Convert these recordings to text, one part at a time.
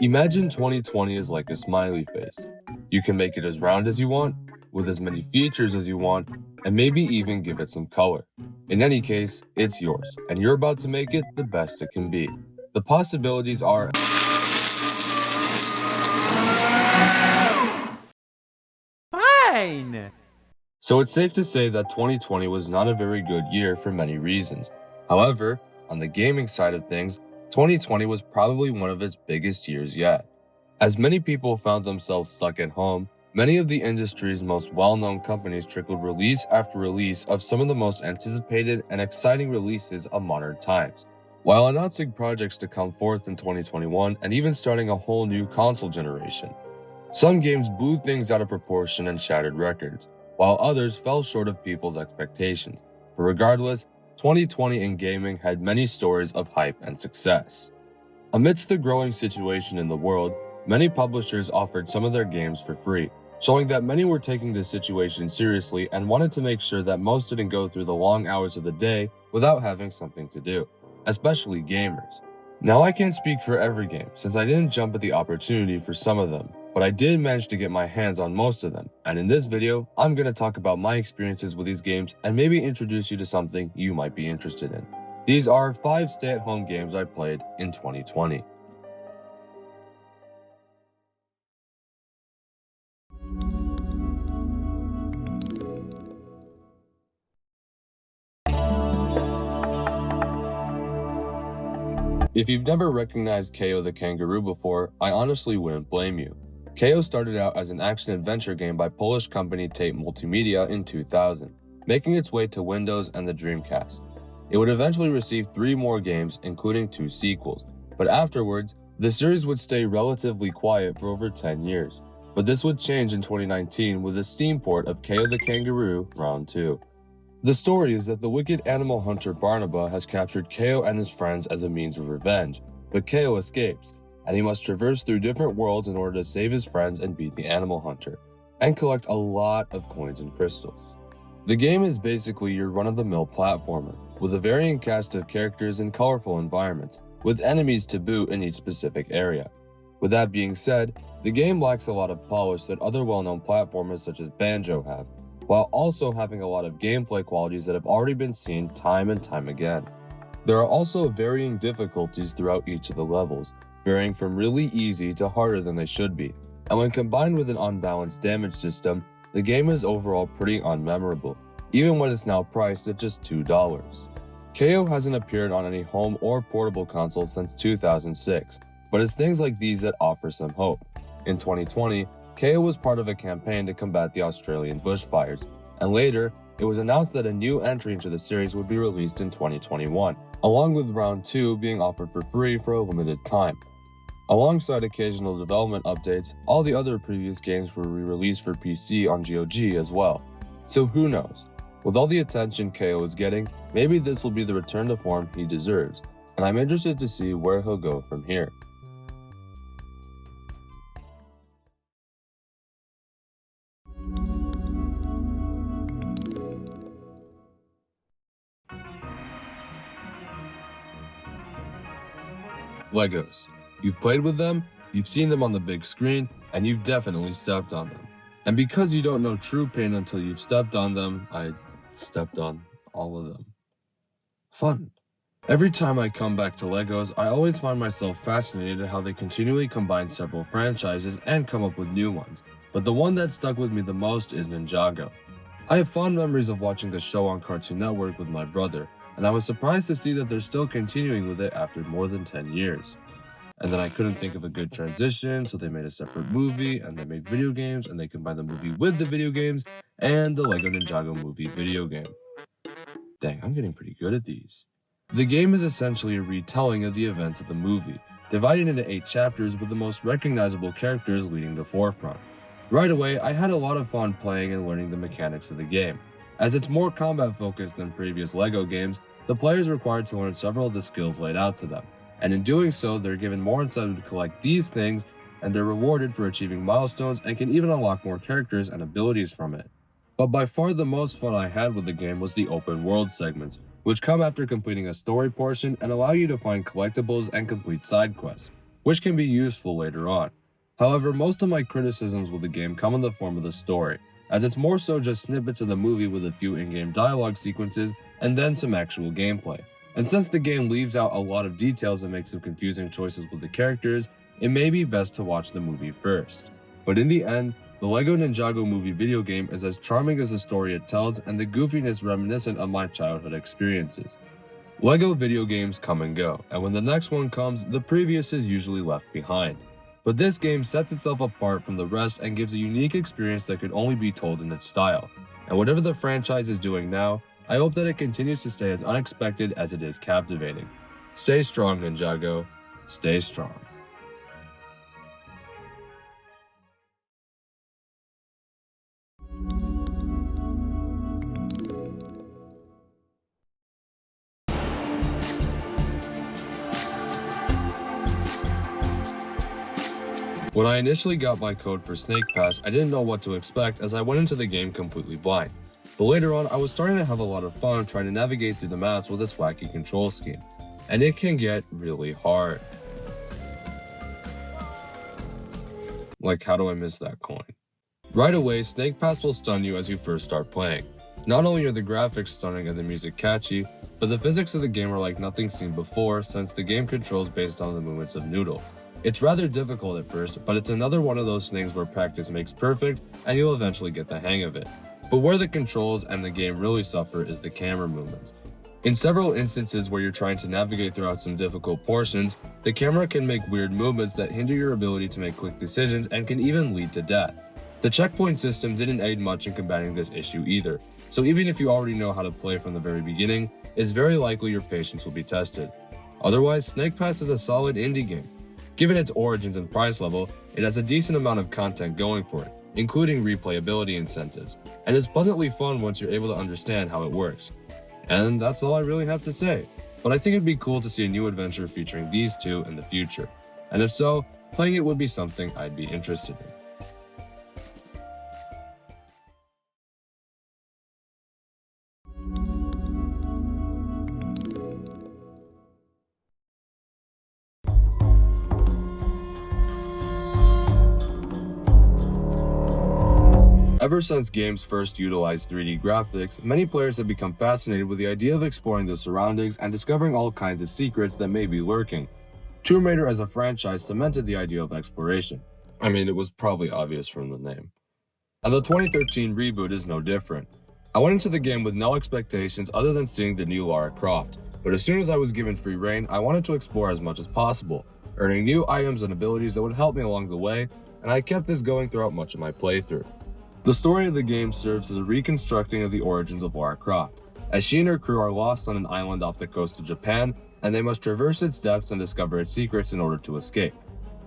Imagine 2020 is like a smiley face. You can make it as round as you want, with as many features as you want, and maybe even give it some color. In any case, it's yours, and you're about to make it the best it can be. The possibilities are Fine! So it's safe to say that 2020 was not a very good year for many reasons. However, on the gaming side of things, 2020 was probably one of its biggest years yet. As many people found themselves stuck at home, many of the industry's most well-known companies trickled release after release of some of the most anticipated and exciting releases of modern times, while announcing projects to come forth in 2021 and even starting a whole new console generation. Some games blew things out of proportion and shattered records, while others fell short of people's expectations. But regardless, 2020 in gaming had many stories of hype and success. Amidst the growing situation in the world, many publishers offered some of their games for free, showing that many were taking this situation seriously and wanted to make sure that most didn't go through the long hours of the day without having something to do, especially gamers. Now, I can't speak for every game since I didn't jump at the opportunity for some of them, but I did manage to get my hands on most of them, and in this video, I'm going to talk about my experiences with these games and maybe introduce you to something you might be interested in. These are 5 stay-at-home games I played in 2020. If you've never recognized KO the Kangaroo before, I honestly wouldn't blame you. KO started out as an action-adventure game by Polish company Tate Multimedia in 2000, making its way to Windows and the Dreamcast. It would eventually receive 3 more games, including 2 sequels, but afterwards, the series would stay relatively quiet for over 10 years. But this would change in 2019 with a Steam port of KO the Kangaroo Round 2. The story is that the wicked animal hunter Barnaba has captured KO and his friends as a means of revenge, but KO escapes, and he must traverse through different worlds in order to save his friends and beat the animal hunter, and collect a lot of coins and crystals. The game is basically your run-of-the-mill platformer, with a varying cast of characters and colorful environments, with enemies to boot in each specific area. With that being said, the game lacks a lot of polish that other well-known platformers such as Banjo have, while also having a lot of gameplay qualities that have already been seen time and time again. There are also varying difficulties throughout each of the levels, varying from really easy to harder than they should be, and when combined with an unbalanced damage system, the game is overall pretty unmemorable, even when it's now priced at just $2. KO hasn't appeared on any home or portable console since 2006, but it's things like these that offer some hope. In 2020, KO was part of a campaign to combat the Australian bushfires, and later, it was announced that a new entry into the series would be released in 2021, along with Round 2 being offered for free for a limited time. Alongside occasional development updates, all the other previous games were re-released for PC on GOG as well. So who knows? With all the attention KO is getting, maybe this will be the return to form he deserves, and I'm interested to see where he'll go from here. Legos. You've played with them, you've seen them on the big screen, and you've definitely stepped on them. And because you don't know true pain until you've stepped on them, I stepped on all of them. Fun. Every time I come back to Legos, I always find myself fascinated at how they continually combine several franchises and come up with new ones, but the one that stuck with me the most is Ninjago. I have fond memories of watching the show on Cartoon Network with my brother, and I was surprised to see that they're still continuing with it after more than 10 years. And then I couldn't think of a good transition, so they made a separate movie, and they made video games, and they combined the movie with the video games, and the Lego Ninjago movie video game. Dang, I'm getting pretty good at these. The game is essentially a retelling of the events of the movie, divided into 8 chapters with the most recognizable characters leading the forefront. Right away, I had a lot of fun playing and learning the mechanics of the game. As it's more combat focused than previous Lego games, the player is required to learn several of the skills laid out to them, and in doing so, they're given more incentive to collect these things, and they're rewarded for achieving milestones and can even unlock more characters and abilities from it. But by far the most fun I had with the game was the open world segments, which come after completing a story portion and allow you to find collectibles and complete side quests. which can be useful later on. However, most of my criticisms with the game come in the form of the story, as it's more so just snippets of the movie with a few in-game dialogue sequences and then some actual gameplay. And since the game leaves out a lot of details and makes some confusing choices with the characters, it may be best to watch the movie first. But in the end, the LEGO Ninjago movie video game is as charming as the story it tells and the goofiness reminiscent of my childhood experiences. LEGO video games come and go, and when the next one comes, the previous is usually left behind. But this game sets itself apart from the rest and gives a unique experience that could only be told in its style. And whatever the franchise is doing now, I hope that it continues to stay as unexpected as it is captivating. Stay strong, Ninjago. Stay strong. When I initially got my code for Snake Pass, I didn't know what to expect as I went into the game completely blind. But later on, I was starting to have a lot of fun trying to navigate through the maps with its wacky control scheme. And it can get really hard. Like, how do I miss that coin? Right away, Snake Pass will stun you as you first start playing. Not only are the graphics stunning and the music catchy, but the physics of the game are like nothing seen before since the game controls based on the movements of Noodle. It's rather difficult at first, but it's another one of those things where practice makes perfect and you'll eventually get the hang of it. But where the controls and the game really suffer is the camera movements. In several instances where you're trying to navigate throughout some difficult portions, the camera can make weird movements that hinder your ability to make quick decisions and can even lead to death. The checkpoint system didn't aid much in combating this issue either, so even if you already know how to play from the very beginning, it's very likely your patience will be tested. Otherwise, Snake Pass is a solid indie game. Given its origins and price level, it has a decent amount of content going for it, including replayability incentives, and is pleasantly fun once you're able to understand how it works. And that's all I really have to say, but I think it'd be cool to see a new adventure featuring these two in the future, and if so, playing it would be something I'd be interested in. Ever since games first utilized 3D graphics, many players have become fascinated with the idea of exploring their surroundings and discovering all kinds of secrets that may be lurking. Tomb Raider as a franchise cemented the idea of exploration. I mean, it was probably obvious from the name. And the 2013 reboot is no different. I went into the game with no expectations other than seeing the new Lara Croft, but as soon as I was given free reign, I wanted to explore as much as possible, earning new items and abilities that would help me along the way, and I kept this going throughout much of my playthrough. The story of the game serves as a reconstructing of the origins of Lara Croft, as she and her crew are lost on an island off the coast of Japan, and they must traverse its depths and discover its secrets in order to escape.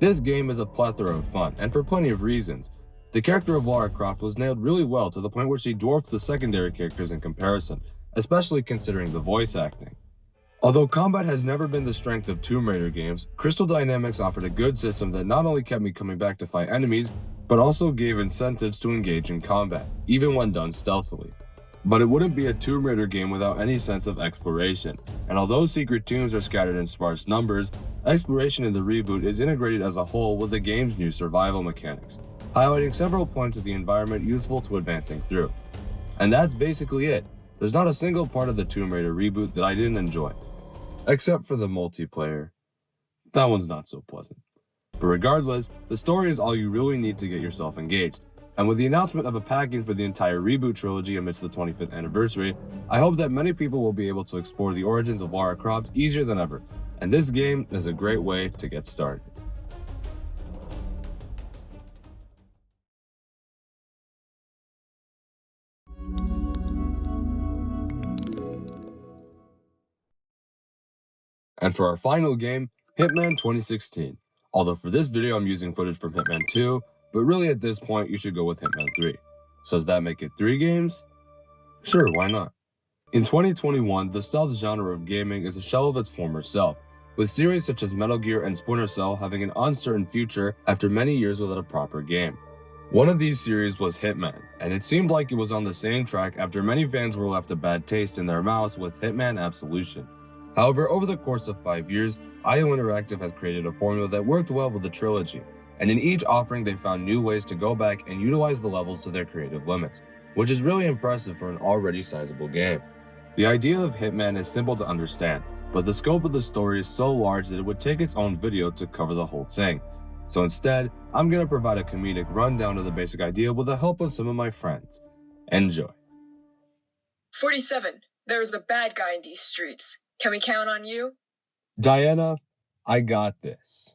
This game is a plethora of fun, and for plenty of reasons. The character of Lara Croft was nailed really well to the point where she dwarfs the secondary characters in comparison, especially considering the voice acting. Although combat has never been the strength of Tomb Raider games, Crystal Dynamics offered a good system that not only kept me coming back to fight enemies, but also gave incentives to engage in combat, even when done stealthily. But it wouldn't be a Tomb Raider game without any sense of exploration, and although secret tombs are scattered in sparse numbers, exploration in the reboot is integrated as a whole with the game's new survival mechanics, highlighting several points of the environment useful to advancing through. And that's basically it. There's not a single part of the Tomb Raider reboot that I didn't enjoy, except for the multiplayer. That one's not so pleasant. But regardless, the story is all you really need to get yourself engaged, and with the announcement of a package for the entire reboot trilogy amidst the 25th anniversary, I hope that many people will be able to explore the origins of Lara Croft easier than ever, and this game is a great way to get started. And for our final game, Hitman 2016. Although for this video I'm using footage from Hitman 2, but really at this point you should go with Hitman 3. So does that make it 3 games? Sure, why not? In 2021, the stealth genre of gaming is a shell of its former self, with series such as Metal Gear and Splinter Cell having an uncertain future after many years without a proper game. One of these series was Hitman, and it seemed like it was on the same track after many fans were left a bad taste in their mouths with Hitman Absolution. However, over the course of 5 years, IO Interactive has created a formula that worked well with the trilogy, and in each offering they found new ways to go back and utilize the levels to their creative limits, which is really impressive for an already sizable game. The idea of Hitman is simple to understand, but the scope of the story is so large that it would take its own video to cover the whole thing. So instead, I'm going to provide a comedic rundown of the basic idea with the help of some of my friends. Enjoy. 47. There's the bad guy in these streets. Can we count on you? Diana, I got this.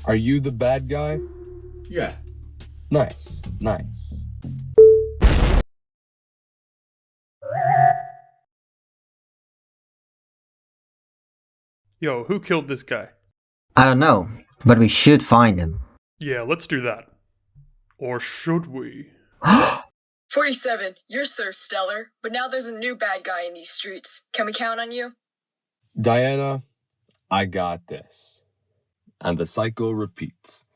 Are you the bad guy? Yeah. Nice, nice. Yo, who killed this guy? I don't know, but we should find him. Yeah, let's do that. Or should we? 47. You're so stellar, but now there's a new bad guy in these streets. Can we count on you? Diana, I got this. And the cycle repeats.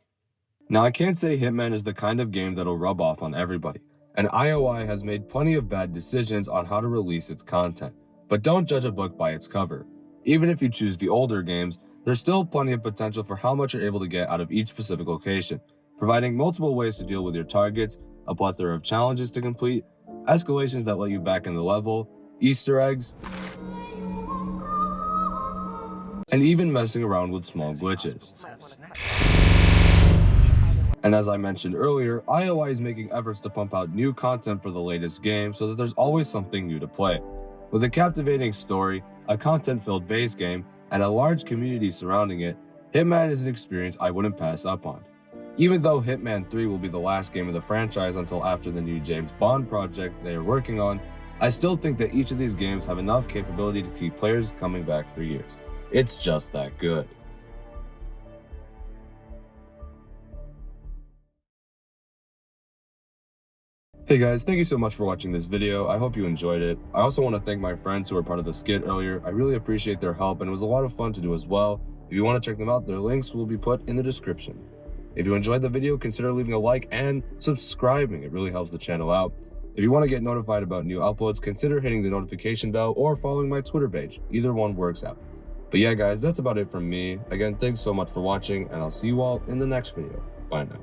Now, I can't say Hitman is the kind of game that'll rub off on everybody, and IOI has made plenty of bad decisions on how to release its content. But don't judge a book by its cover. Even if you choose the older games, there's still plenty of potential for how much you're able to get out of each specific location, providing multiple ways to deal with your targets, a plethora of challenges to complete, escalations that let you back in the level, Easter eggs, and even messing around with small glitches. And as I mentioned earlier, IOI is making efforts to pump out new content for the latest game so that there's always something new to play. With a captivating story, a content-filled base game, and a large community surrounding it, Hitman is an experience I wouldn't pass up on. Even though Hitman 3 will be the last game of the franchise until after the new James Bond project they are working on, I still think that each of these games have enough capability to keep players coming back for years. It's just that good. Hey guys, thank you so much for watching this video. I hope you enjoyed it. I also want to thank my friends who were part of the skit earlier. I really appreciate their help and it was a lot of fun to do as well. If you want to check them out, their links will be put in the description. If you enjoyed the video, consider leaving a like and subscribing. It really helps the channel out. If you want to get notified about new uploads, consider hitting the notification bell or following my Twitter page. Either one works out. But yeah guys, that's about it from me. Again, thanks so much for watching and I'll see you all in the next video. Bye now.